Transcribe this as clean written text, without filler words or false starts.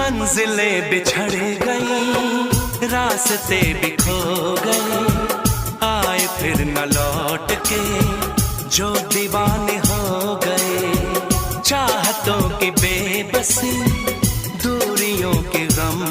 मंजिलें बिछड़ गई, रास्ते बिखो गए, आए फिर न लौट के जो दीवाने हो गए। चाहतों की बेबसी, दूरियों के गम